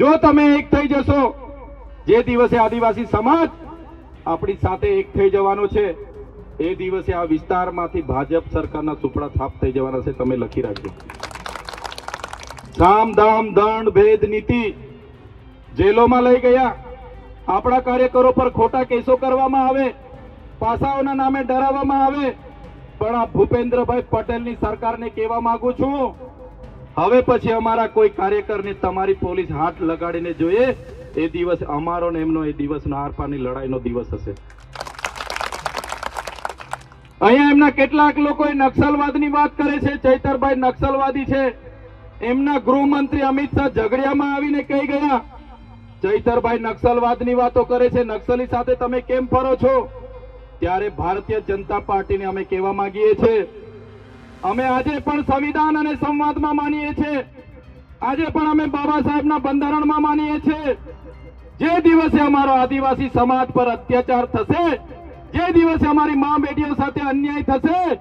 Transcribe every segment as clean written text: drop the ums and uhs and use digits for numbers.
જો તમે એક થઈ જશો, જે દિવસે આદિવાસી સમાજ આપણી સાથે એક થઈ જવાનો છે, એ દિવસે આ વિસ્તારમાંથી ભાજપ સરકારના સુપડા થાપ થઈ જવાના છે. તમે લખી રાખજો. સામ દામ દંડ ભેદ નીતિ જેલોમાં લઈ ગયા, આપણા કાર્યકરો પર ખોટા કેસો કરવામાં આવે, પાસાઓના નામે ડરાવવામાં આવે. પણ આ ભૂપેન્દ્રભાઈ પટેલની સરકારને કહેવા માંગુ છું, હવે પછી અમારા કોઈ કાર્યકરને તમારી પોલીસ હાથ લગાડીને જોઈએ, એ દિવસ અમારો ને એમનો એ દિવસનો આરપારની લડાઈનો દિવસ હશે. અહીંયા એમના કેટલાક લોકો નક્સલવાદની વાત કરે છે. ચૈતરભાઈ નક્સલવાદી છે. એમના ગૃહમંત્રી અમિત શાહ ઝઘડિયામાં આવીને કહી ગયા, ચૈતરભાઈ નક્સલવાદની વાતો કરે છે, નક્સલી સાથે તમે કેમ ફરો છો? ત્યારે ભારતીય જનતા પાર્ટીને અમે કહેવા માંગીએ છીએ, અમે આજે પણ સંવિધાન અને સંવાદમાં માનીએ છીએ. આજે પણ અમે બાબા સાહેબના બંધારણમાં માનીએ છીએ. જે દિવસે અમારો આદિવાસી સમાજ પર અત્યાચાર થશે, જે દિવસે અમારી મા બેટીઓ સાથે અન્યાય થશે,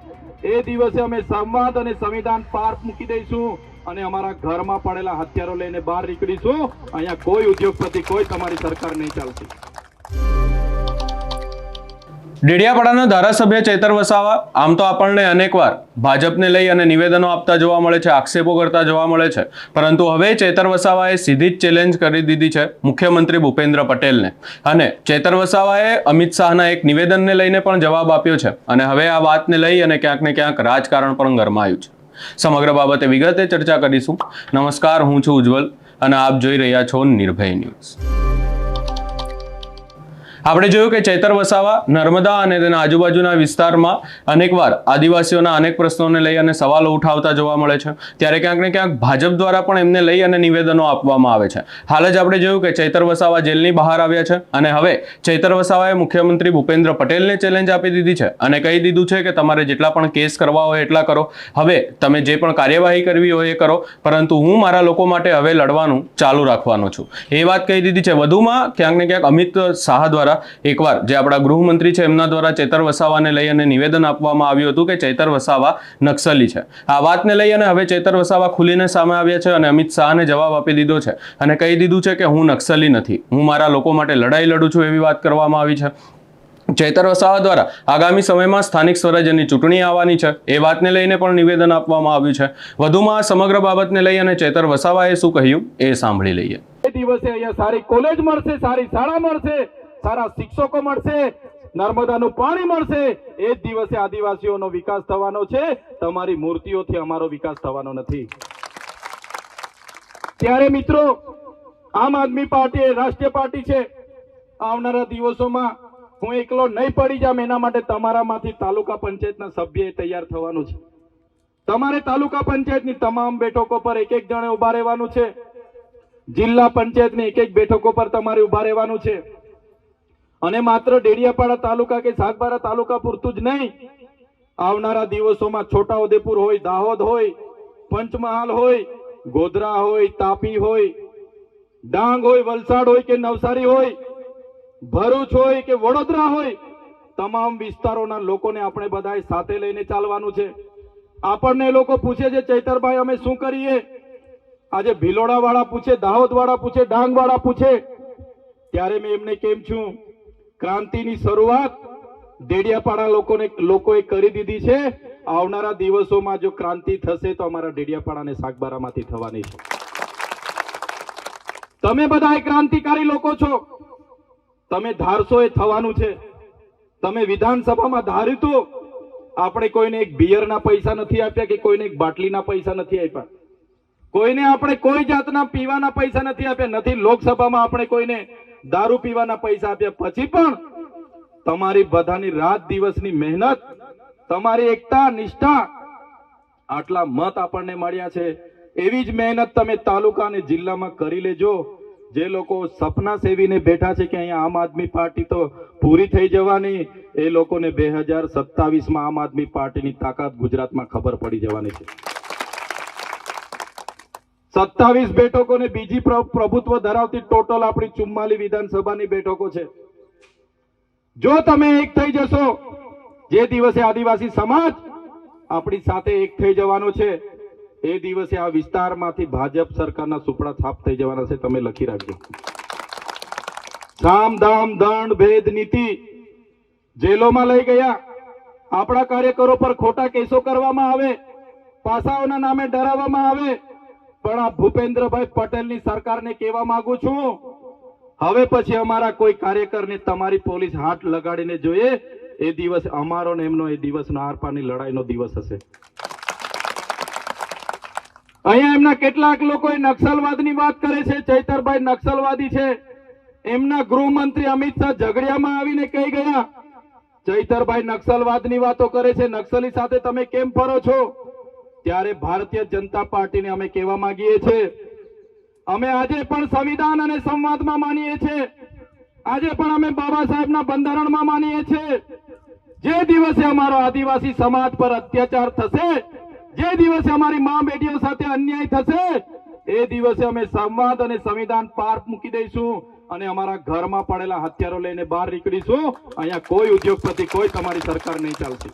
એ દિવસે અમે સંવાદ અને સંવિધાન પાર મૂકી દઈશું અને અમારા ઘરમાં પડેલા હથિયારો લઈને બહાર નીકળીશું. અહીંયા કોઈ ઉદ્યોગપતિ, કોઈ તમારી સરકાર નહીં ચાલતી. ડેડિયાપાડાના ધારાસભ્ય ચૈતર વસાવા આમ તો આપણને અનેકવાર ભાજપને લઈ અને નિવેદનો આપતા જોવા મળે છે, આક્ષેપો કરતા જોવા મળે છે, પરંતુ હવે ચૈતર વસાવાએ સીધી જ ચેલેન્જ કરી દીધી છે મુખ્યમંત્રી ભૂપેન્દ્ર પટેલને. અને ચૈતર વસાવાએ અમિત શાહના એક નિવેદનને લઈને પણ જવાબ આપ્યો છે અને હવે આ વાતને લઈ અને ક્યાંક ને ક્યાંક રાજકારણ પણ ગરમાયું છે. સમગ્ર બાબતે વિગતે ચર્ચા કરીશું. નમસ્કાર, હું છું ઉજ્જવલ અને આપ જોઈ રહ્યા છો નિર્ભય ન્યૂઝ. આપણે જોયું કે ચૈતર વસાવા નર્મદા અને તેના આજુબાજુના વિસ્તારમાં અનેકવાર આદિવાસીઓના અનેક પ્રશ્નોને લઈ અને સવાલો ઉઠાવતા જોવા મળે છે. ત્યારે ક્યાંક ને ક્યાંક ભાજપ દ્વારા પણ એમને લઈ અને નિવેદનો આપવામાં આવે છે. હાલ જ આપણે જોયું કે ચૈતર વસાવા જેલની બહાર આવ્યા છે અને હવે ચૈતર વસાવાએ મુખ્યમંત્રી ભૂપેન્દ્ર પટેલને ચેલેન્જ આપી દીધી છે અને કહી દીધું છે કે તમારે જેટલા પણ કેસ કરવા હોય એટલા કરો, હવે તમે જે પણ કાર્યવાહી કરવી હોય એ કરો, પરંતુ હું મારા લોકો માટે હવે લડવાનું ચાલુ રાખવાનો છું, એ વાત કહી દીધી છે. વધુમાં ક્યાંક ને ક્યાંક અમિત શાહ દ્વારા એકવાર જે આપણા ગૃહમંત્રી છે એમના દ્વારા ચૈતર વસાવાને લઈ અને નિવેદન આપવામાં આવ્યું હતું કે ચૈતર વસાવા નક્સલી છે. આ વાતને લઈ અને હવે ચૈતર વસાવા ખુલીને સામે આવ્યા છે અને અમિત શાહને જવાબ આપી દીધો છે અને કહી દીધું છે કે હું નક્સલી નથી, હું મારા લોકો માટે લડાઈ લડું છું, એવી વાત કરવામાં આવી છે. ચૈતર વસાવા દ્વારા આગામી સમયમાં સ્થાનિક સ્વરાજ્યની ચૂંટણી આવવાની છે, એ વાતને લઈને પણ નિવેદન આપવામાં આવ્યું છે. વધુમાં આ સમગ્ર બાબતને લઈ અને ચૈતર વસાવાએ શું કહ્યું એ સાંભળી લઈએ. એ દિવસે અહીંયા સારી કોલેજ મળશે, સારી શાળા મળશે, સારા શિક્ષકો મળશે, નર્મદાનું પાણી મળશે. એ જ દિવસે આદિવાસીઓનો વિકાસ થવાનો છે. તમારી મૂર્તિઓથી અમારો વિકાસ થવાનો નથી. ત્યારે મિત્રો, આમ આદમી પાર્ટી એ રાષ્ટ્રીય પાર્ટી છે. આવનારા દિવસોમાં હું એકલો નહીં પડી જામ, એના માટે તમારામાંથી તાલુકા પંચાયતના સભ્ય તૈયાર થવાનું છે. તમારે તાલુકા પંચાયતની તમામ બેઠકો પર એક એક જણે ઉભા રહેવાનું છે. જિલ્લા પંચાયતની એક એક બેઠકો પર તમારે ઉભા રહેવાનું છે. અને માત્ર ડેડિયાપાડા તાલુકા કે સાગબારા તાલુકા પૂરતું જ નહીં, આવનારા દિવસોમાં છોટાઉદેપુર હોય, દાહોદ હોય, પંચમહાલ હોય, ગોધરા હોય, તાપી હોય, ડાંગ હોય, વલસાડ હોય કે નવસારી હોય, ભરૂચ હોય કે વડોદરા હોય, તમામ વિસ્તારોના લોકોને આપણે બધાએ સાથે લઈને ચાલવાનું છે. આપણને લોકો પૂછે છે, ચૈતરભાઈ અમે શું કરીએ? આજે ભિલોડા વાળા પૂછે, દાહોદ વાળા પૂછે, ડાંગ વાળા પૂછે, ત્યારે મેં એમને કેમ છું, ક્રાંતિની શરૂઆત ડેડિયાપાડા લોકોએ કરી દીધી છે. આવનારા દિવસોમાં જો ક્રાંતિ થશે તો અમારા ડેડિયાપાડા અને સાગબારામાંથી થવાની છે. તમે બધા ક્રાંતિકારી લોકો છો, તમે ધારશો એ થવાનું છે. તમે વિધાનસભામાં ધાર્યું તો આપણે કોઈને એક બિયરના પૈસા નથી આપ્યા કે કોઈને એક બાટલીના પૈસા નથી આપ્યા, કોઈને આપણે કોઈ જાતના પીવાના પૈસા નથી આપ્યા, નથી લોકસભામાં આપણે કોઈને દારૂ પીવાના પૈસા આપ્યા. પછી પણ તમારી બધાની રાત દિવસની મહેનત, તમારી એકતા, નિષ્ઠા, આટલા મત આપણને મળ્યા છે. એવી જ મહેનત તમે તાલુકા અને જિલ્લામાં કરી લેજો. જે લોકો સપના સેવીને બેઠા છે કે અહીંયા આમ આદમી પાર્ટી તો પૂરી થઈ જવાની, એ લોકોને 2027માં આમ આદમી પાર્ટીની તાકાત ગુજરાતમાં ખબર પડી જવાની છે. 27 બેઠકોને બીજી પ્રભુત્વ ધરાવતી ટોટલ આપણી 44 વિધાનસભાની બેઠકો છે. જો તમે એક થઈ જશો, જે દિવસે આદિવાસી સમાજ આપણી સાથે એક થઈ જવાનો છે, એ દિવસે આ વિસ્તારમાંથી ભાજપ સરકારના સુપડા થાપ થઈ જવાના છે. તમે લખી રાખજો. સામ દામ દંડ ભેદ નીતિ જેલોમાં લઈ ગયા. આપણા કાર્યકરો પર ખોટા કેસો કરવામાં આવે, પાસાઓના નામે ડરાવવામાં આવે. પણ આ ભૂપેન્દ્રભાઈ પટેલની સરકારને કહેવા માંગુ છું, હવે પછી અમારા કોઈ કાર્યકરને તમારી પોલીસ હાથ લગાડીને જોઈએ, એ દિવસ અમારો ને એમનો એ દિવસનો આરપારની લડાઈનો દિવસ હશે. અહીંયા એમના કેટલાક લોકો નક્સલવાદની વાત કરે છે. ચૈતરભાઈ નક્સલવાદી છે. એમના ગૃહમંત્રી અમિત શાહ ઝઘડિયામાં આવીને કહી ગયા, ચૈતરભાઈ નક્સલવાદની વાતો કરે છે, નક્સલી સાથે તમે કેમ ફરો છો? ત્યારે ભારતીય જનતા પાર્ટીને અમે કહેવા માંગીએ છીએ, અમે આજે પણ સંવિધાન અને સંવાદમાં માનીએ છીએ. આજે પણ અમે બાબા સાહેબના બંધારણમાં માનીએ છીએ. જે દિવસે અમારો આદિવાસી સમાજ પર અત્યાચાર થશે, જે દિવસે અમારી મા બેટીઓ સાથે અન્યાય થશે, એ દિવસે અમે સંવાદ અને સંવિધાન પાર મૂકી દઈશું અને અમારા ઘરમાં પડેલા હથિયારો લઈને બહાર નીકળીશું. અહીંયા કોઈ ઉદ્યોગપતિ, કોઈ તમારી સરકાર નહીં ચાલશે.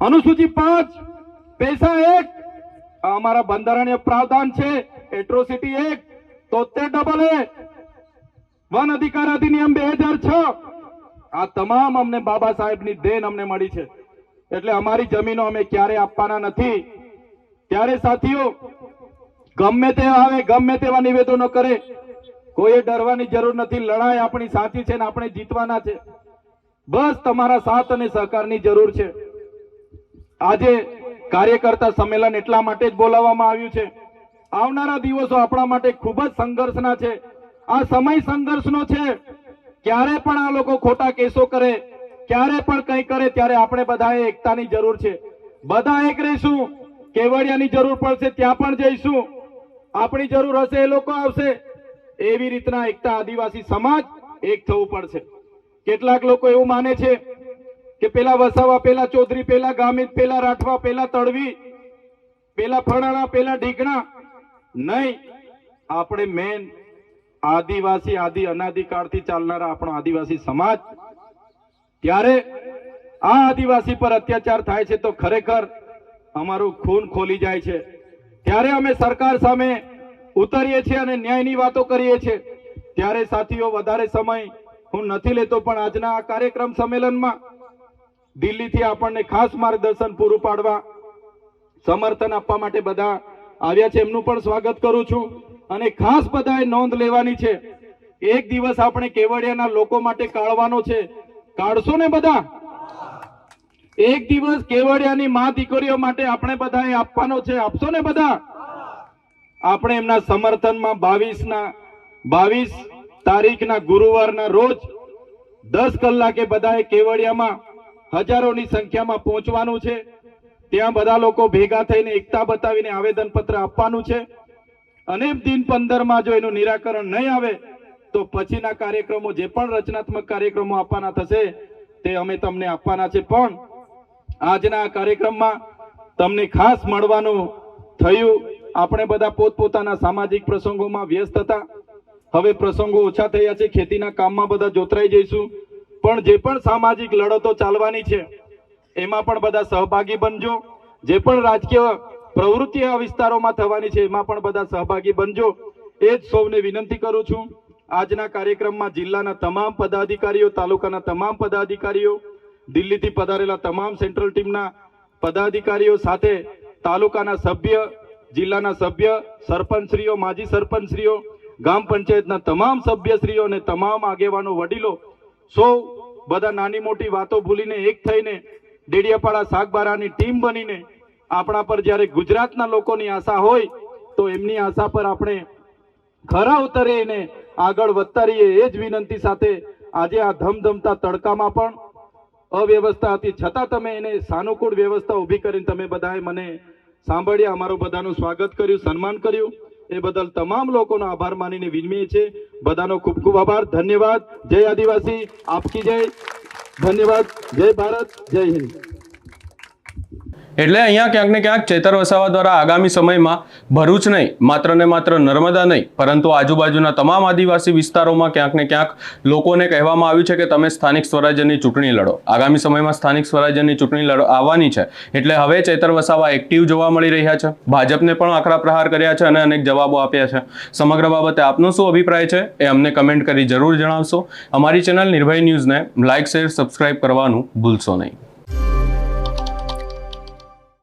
અનુસૂચિ 5 પૈસા 1 અમારા બંધારણીય પ્રાવધાન છે. એટ્રોસિટી 1 73 વન અધિકાર અધિનિયમ 2006 આ તમામ અમને બાબા સાહેબની દેન અમને મળી છે. એટલે અમારી જમીનો અમે ક્યારે આપવાના નથી. ત્યારે સાથીઓ, ગમે તે આવે, ગમે તેવા નિવેદનો કરે, કોઈ ડરવાની જરૂર નથી. લડાઈ આપણી સાચી છે ને આપણે જીતવાના છે. બસ તમારા સાથ અને સહકારની જરૂર છે. આજે કાર્યકર્તા સંમેલન એટલા માટે જ બોલાવવામાં આવ્યું છે. આવનારા દિવસો આપણા માટે ખૂબ જ સંઘર્ષના છે. આ સમય સંઘર્ષનો છે. ક્યારે પણ આ લોકો ખોટા કેસો કરે, ક્યારે પણ કંઈ કરે, ત્યારે આપણે બધાએ એકતાની જરૂર છે. બધા એક રહીશું. કેવડિયાની જરૂર પડશે ત્યાં પણ જઈશું. આપણી જરૂર હશે એ લોકો આવશે. એવી રીતના એકતા આદિવાસી સમાજ એક થવું પડશે. કેટલાક લોકો એવું માને છે કે પેલા વસાવા, પેલા ચૌધરી, પેલા ગામિત, પેલા રાઠવા, પેલા તળવી, પેલા ફણાણા, પેલા ઢીકણા. નહીં, આપણે મેન આદિવાસી, આદિ અનાદિકાળથી ચાલનારા આપણો આદિવાસી સમાજ. ત્યારે આ આદિવાસી પર અત્યાચાર થાય છે તો ખરેખર અમારું ખૂન ખોલી જાય છે. ત્યારે અમે સરકાર સામે ઉતરીએ છીએ અને ન્યાયની વાતો કરીએ છીએ. ત્યારે સાથીઓ, વધારે સમય હું નથી લેતો, પણ આજના આ કાર્યક્રમ સંમેલનમાં દિલ્હીથી આપણને ખાસ માર્ગદર્શન પૂરું પાડવા, સમર્થન આપવા માટે બધા આવ્યા છે. એમનું પણ સ્વાગત કરું છું. અને ખાસ બધાએ નોંધ લેવાની છે. એક દિવસ આપણે કેવડિયાના લોકો માટે કાઢવાનો છે. કાઢશો ને બધા? એક દિવસ કેવડિયાની મા દીકરીઓ માટે આપણે બધાએ આપવાનો છે. આપશો ને બધા? આપણે એમના સમર્થનમાં 22 તારીખના ગુરુવારના રોજ 10 કલાકે બધાએ કેવડિયામાં હજારોની સંખ્યામાં પહોંચવાનું છે. ત્યાં બધા લોકો ભેગા થઈને એકતા બતાવીને આવેદનપત્ર આપવાનું છે. અને દિન 15માં જો એનું નિરાકરણ નહીં આવે તો પછીના કાર્યક્રમો, જે પણ રચનાત્મક કાર્યક્રમો આપવાના થશે તે અમે તમને આપવાના છે. પણ આજના આ કાર્યક્રમમાં તમને ખાસ મળવાનું થયું. આપણે બધા પોતપોતાના સામાજિક પ્રસંગોમાં વ્યસ્ત હતા. હવે પ્રસંગો ઓછા થયા છે. ખેતીના કામમાં બધા જોતરાઈ જઈશું. પણ જે પણ સામાજિક લડતો ચાલવાની છે એમાં પણ બધા સહભાગી બનજો. જે પણ રાજકીય પ્રવૃત્તિ આ વિસ્તારોમાં થવાની છે એમાં પણ બધા સહભાગી બનજો. એ જ સૌને વિનંતી કરું છું. આજના કાર્યક્રમમાં જિલ્લાના તમામ પદાધિકારીઓ, તાલુકાના તમામ પદાધિકારીઓ, દિલ્હીથી પધારેલા તમામ સેન્ટ્રલ ટીમના પદાધિકારીઓ સાથે તાલુકાના સભ્ય, જિલ્લાના સભ્ય, સરપંચશ્રીઓ, માજી સરપંચશ્રીઓ, ગામ પંચાયતના તમામ સભ્યશ્રીઓ અને તમામ આગેવાનો, વડીલો, સૌ બધા નાની મોટી વાતો ભૂલીને એક થઈને ડેડિયાપાડા શાકબારાની ટીમ બનીને આપણા પર જ્યારે ગુજરાતના લોકોની આશા હોય તો એમની આશા પર આપણે ખરા ઉતરીને આગળ વધતા રહીએ. એ જ વિનંતી સાથે આજે આ ધમધમતા તડકામાં પણ અવ્યવસ્થા હતી છતાં તમે એને સાનુકૂળ વ્યવસ્થા ઊભી કરીને તમે બધાએ મને સાંભળ્યા, અમારું બધાનું સ્વાગત કર્યું, સન્માન કર્યું. એ બદલ તમામ લોકોનો આભાર માનીને વિનમીએ છે. બધાનો ખૂબ ખૂબ આભાર. ધન્યવાદ. જય આદિવાસી. આપકી જય. ધન્યવાદ. જય ભારત. જય હિન્દ. એટલે અહીંયા ક્યાંક ને ક્યાંક ચેતર વસાવા દ્વારા આગામી સમયમાં ભરૂચ નહીં, માત્ર ને માત્ર નર્મદા નહીં, પરંતુ આજુબાજુના તમામ આદિવાસી વિસ્તારોમાં ક્યાંક ને ક્યાંક લોકોને કહેવામાં આવ્યું છે કે તમે સ્થાનિક સ્વરાજ્યની ચૂંટણી લડો. આગામી સમયમાં સ્થાનિક સ્વરાજ્યની ચૂંટણી આવવાની છે, એટલે હવે ચેતર વસાવા એક્ટિવ જોવા મળી રહ્યા છે. ભાજપને પણ આકરા પ્રહાર કર્યા છે અને અનેક જવાબો આપ્યા છે. સમગ્ર બાબતે આપનો શું અભિપ્રાય છે એ અમને કમેન્ટ કરી જરૂર જણાવશો. અમારી ચેનલ નિર્ભય ન્યૂઝને લાઇક, શેર, સબસ્ક્રાઇબ કરવાનું ભૂલશો નહીં.